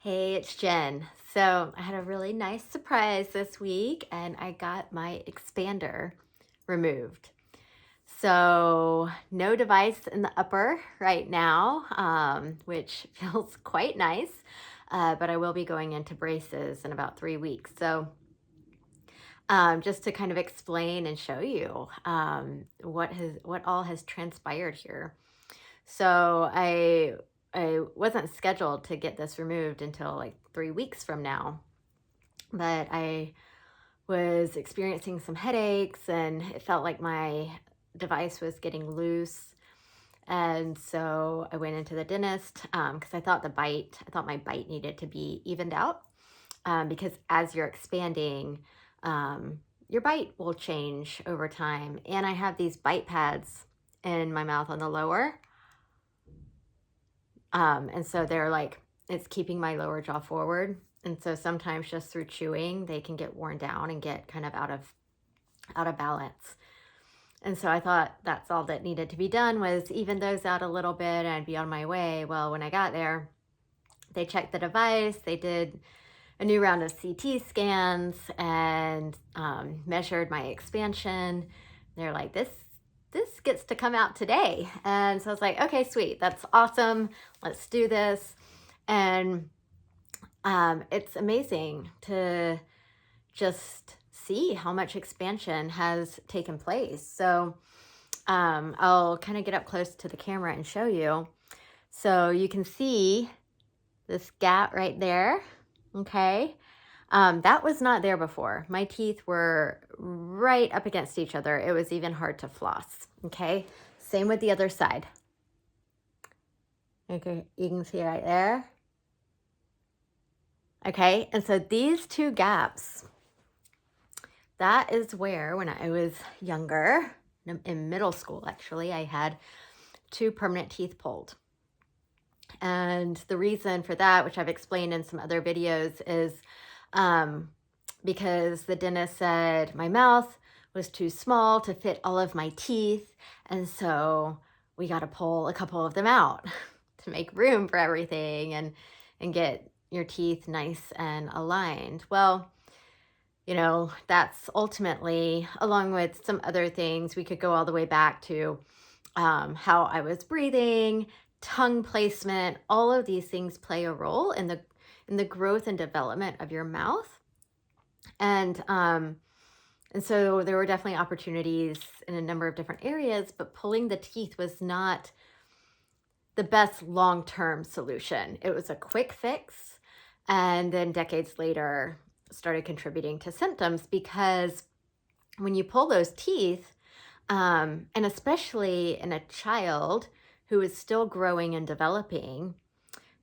Hey, it's Jen. So I had a really nice surprise this week and I got my expander removed. So no device in the upper right now, which feels quite nice. But I will be going into braces in about 3 weeks. So just to kind of explain and show you what all has transpired here. So I wasn't scheduled to get this removed until like 3 weeks from now, but I was experiencing some headaches and it felt like my device was getting loose. And so I went into the dentist because I thought my bite needed to be evened out because as you're expanding, your bite will change over time. And I have these bite pads in my mouth on the lower. And so they're like, it's keeping my lower jaw forward. And so sometimes just through chewing, they can get worn down and get kind of out of balance. And so I thought that's all that needed to be done was even those out a little bit and I'd be on my way. Well, when I got there, they checked the device, they did a new round of CT scans and measured my expansion. They're like, this gets to come out today. And so I was like, okay, sweet. That's awesome. Let's do this. And it's amazing to just see how much expansion has taken place. So I'll kind of get up close to the camera and show you. So you can see this gap right there. Okay. That was not there before. My teeth were right up against each other. It was even hard to floss. Okay. Same with the other side. Okay. You can see right there. Okay. And so these two gaps, that is where when I was younger, in middle school, actually, I had 2 permanent teeth pulled. And the reason for that, which I've explained in some other videos, is because the dentist said my mouth was too small to fit all of my teeth. And so we got to pull a couple of them out to make room for everything and get your teeth nice and aligned. Well, that's ultimately, along with some other things, we could go all the way back to how I was breathing, tongue placement. All of these things play a role in the growth and development of your mouth. And so there were definitely opportunities in a number of different areas, but pulling the teeth was not the best long-term solution. It was a quick fix, and then decades later started contributing to symptoms because when you pull those teeth, and especially in a child who is still growing and developing,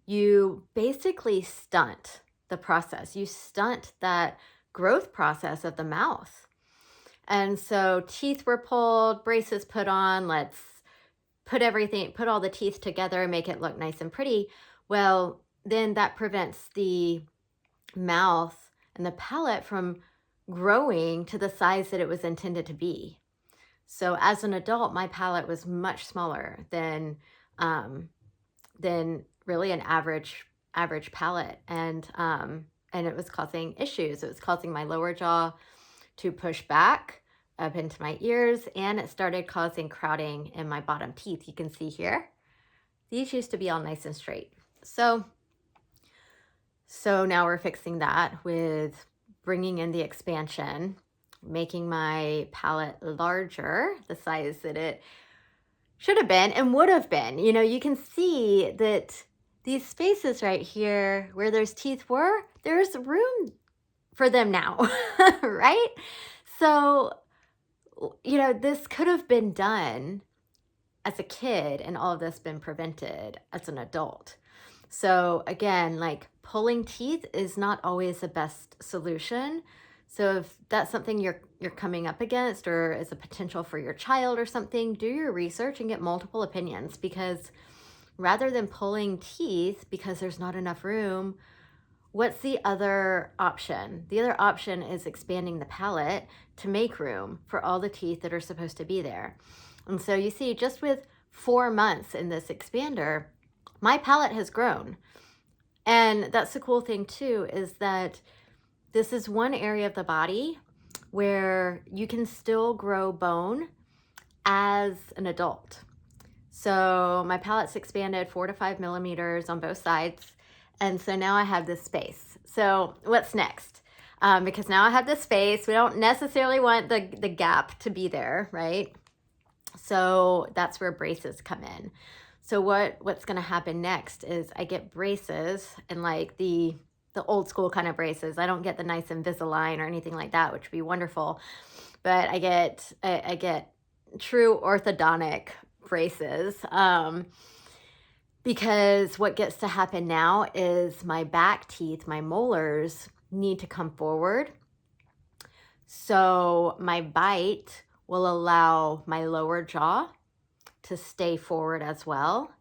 you basically stunt the process. You stunt that growth process of the mouth. And so teeth were pulled, braces put on, let's put all the teeth together, make it look nice and pretty. Well, then that prevents the mouth and the palate from growing to the size that it was intended to be. So as an adult, my palate was much smaller than really an average palate, and it was causing issues. It was causing my lower jaw to push back up into my ears, and it started causing crowding in my bottom teeth. You can see here, these used to be all nice and straight. So now we're fixing that with bringing in the expansion, making my palate larger, the size that it should have been and would have been. You can see that these spaces right here where those teeth were, there's room for them now, right? So, this could have been done as a kid and all of this been prevented as an adult. So again, like pulling teeth is not always the best solution. So if that's something you're coming up against or is a potential for your child or something, do your research and get multiple opinions, because rather than pulling teeth because there's not enough room, what's the other option? The other option is expanding the palate to make room for all the teeth that are supposed to be there. And so you see, just with 4 months in this expander, my palate has grown. And that's the cool thing too, is that this is one area of the body where you can still grow bone as an adult. So my palate's expanded 4 to 5 millimeters on both sides. And so now I have this space. So what's next? Because now I have this space, we don't necessarily want the gap to be there, right? So that's where braces come in. So what's going to happen next is I get braces, and like the old school kind of braces. I don't get the nice Invisalign or anything like that, which would be wonderful. But I get true orthodontic braces. Because what gets to happen now is my back teeth, my molars, need to come forward. So my bite will allow my lower jaw to stay forward as well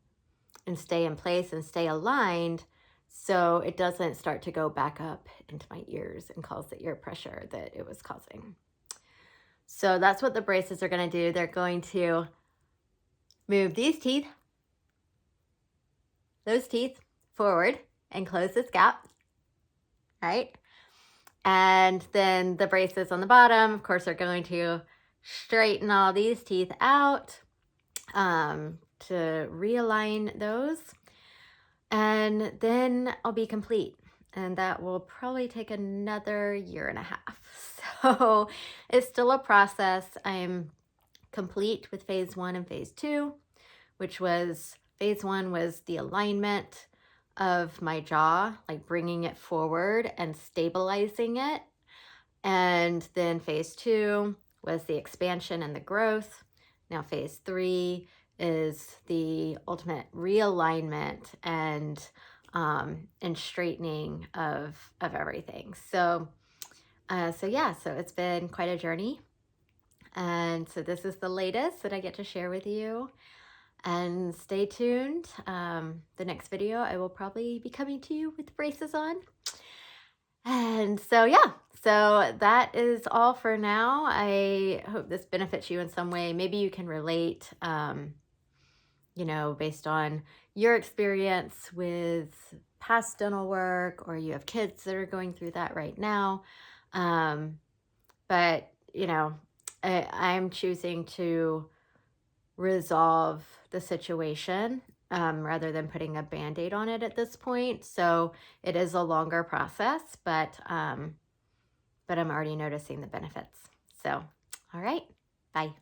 and stay in place and stay aligned, so it doesn't start to go back up into my ears and cause the ear pressure that it was causing. So that's what the braces are going to do. They're going to move these teeth, those teeth forward and close this gap, right? And then the braces on the bottom, of course, are going to straighten all these teeth out to realign those. And then I'll be complete. And that will probably take another 1.5 years. So it's still a process. I'm complete with phase 1 and phase 2, which was phase 1 was the alignment of my jaw, like bringing it forward and stabilizing it. And then phase 2 was the expansion and the growth. Now phase 3 is the ultimate realignment and straightening of everything. So yeah, so it's been quite a journey. And so this is the latest that I get to share with you. And stay tuned. The next video, I will probably be coming to you with braces on. And so, yeah, so that is all for now. I hope this benefits you in some way. Maybe you can relate, based on your experience with past dental work, or you have kids that are going through that right now. But, I'm choosing to resolve the situation rather than putting a Band-Aid on it at this point. So it is a longer process, but I'm already noticing the benefits. So, all right, bye.